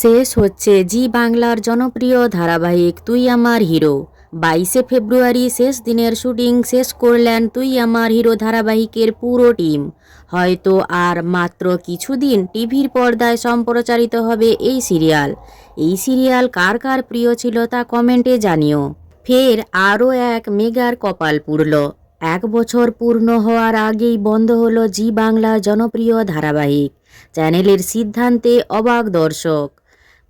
শেষ হচ্ছে জি বাংলার জনপ্রিয় ধারাবাহিক তুই আমার হিরো। 22শে ফেব্রুয়ারি শেষ দিনের শুটিং শেষ করলেন তুই আমার হিরো ধারাবাহিকের পুরো টিম। হয়তো আর মাত্র কিছুদিন টিভির পর্দায় সম্প্রচারিত হবে এই সিরিয়াল। এই সিরিয়াল কার কার প্রিয় ছিল তা কমেন্টে জানিও। ফের আরও এক মেগার কপাল পুড়ল। 1 বছর পূর্ণ হওয়ার আগেই বন্ধ হলো জি বাংলার জনপ্রিয় ধারাবাহিক। চ্যানেলের সিদ্ধান্তে অবাক দর্শক।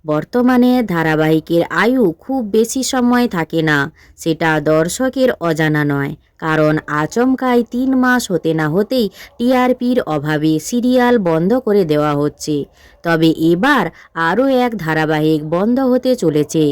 বর্তমানে ধারাবাহিকের আয়ু খুব বেশি সময় থাকে না, সেটা দর্শকের অজানা নয়। কারণ আচমকাই 3 মাস হতে না হতেই টিআরপির অভাবে সিরিয়াল বন্ধ করে দেওয়া হচ্ছে। তবে এবার আরও এক ধারাবাহিক বন্ধ হতে চলেছে,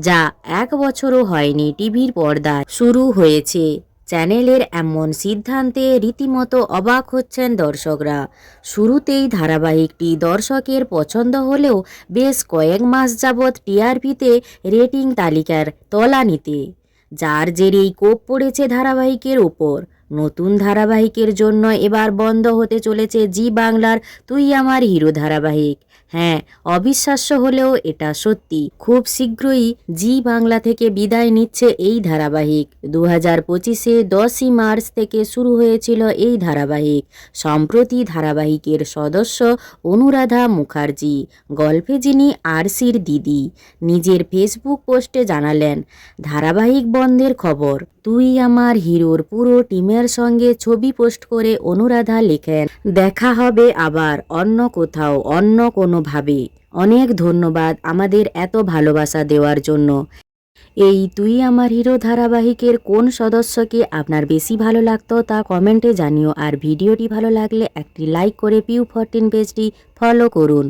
যা 1 বছরও হয়নি টিভির পর্দায় শুরু হয়েছে। চ্যানেলের এমন সিদ্ধান্তে রীতিমতো অবাক হচ্ছেন দর্শকরা। শুরুতেই ধারাবাহিকটি দর্শকের পছন্দ হলেও বেশ কয়েক মাস যাবৎ টিআরপিতে রেটিং তালিকার তলানিতে, যার জেরেই কোপ পড়েছে ধারাবাহিকের ওপর। নতুন ধারাবাহিকের জন্য এবার বন্ধ হতে চলেছে জি বাংলার তুই আমার হিরো ধারাবাহিক। হ্যাঁ, অবিশ্বাস্য হলেও এটা সত্যি। খুব শীঘ্রই জি বাংলা থেকে বিদায় নিচ্ছে এই ধারাবাহিক। 2025-এ 10ই মার্চ থেকে শুরু হয়েছিল এই ধারাবাহিক। সম্প্রতি ধারাবাহিকের সদস্য অনুরাধা মুখার্জি, গল্পে যিনি আরসির দিদি, নিজের ফেসবুক পোস্টে জানালেন ধারাবাহিক বন্ধের খবর। তুই আমার হিরোর পুরো টিমের সঙ্গে ছবি পোস্ট করে অনুরাধা লেখেন, দেখা হবে আবার অন্য কোথাও অন্য কোনোভাবে। অনেক ধন্যবাদ আমাদের এত ভালোবাসা দেওয়ার জন্য। এই তুই আমার হিরো ধারাবাহিকের কোন সদস্যকে আপনার বেশি ভালো লাগতো তা কমেন্টে জানিও। আর ভিডিওটি ভালো লাগলে একটি লাইক করে পিউ 14 পেজটি ফলো করুন।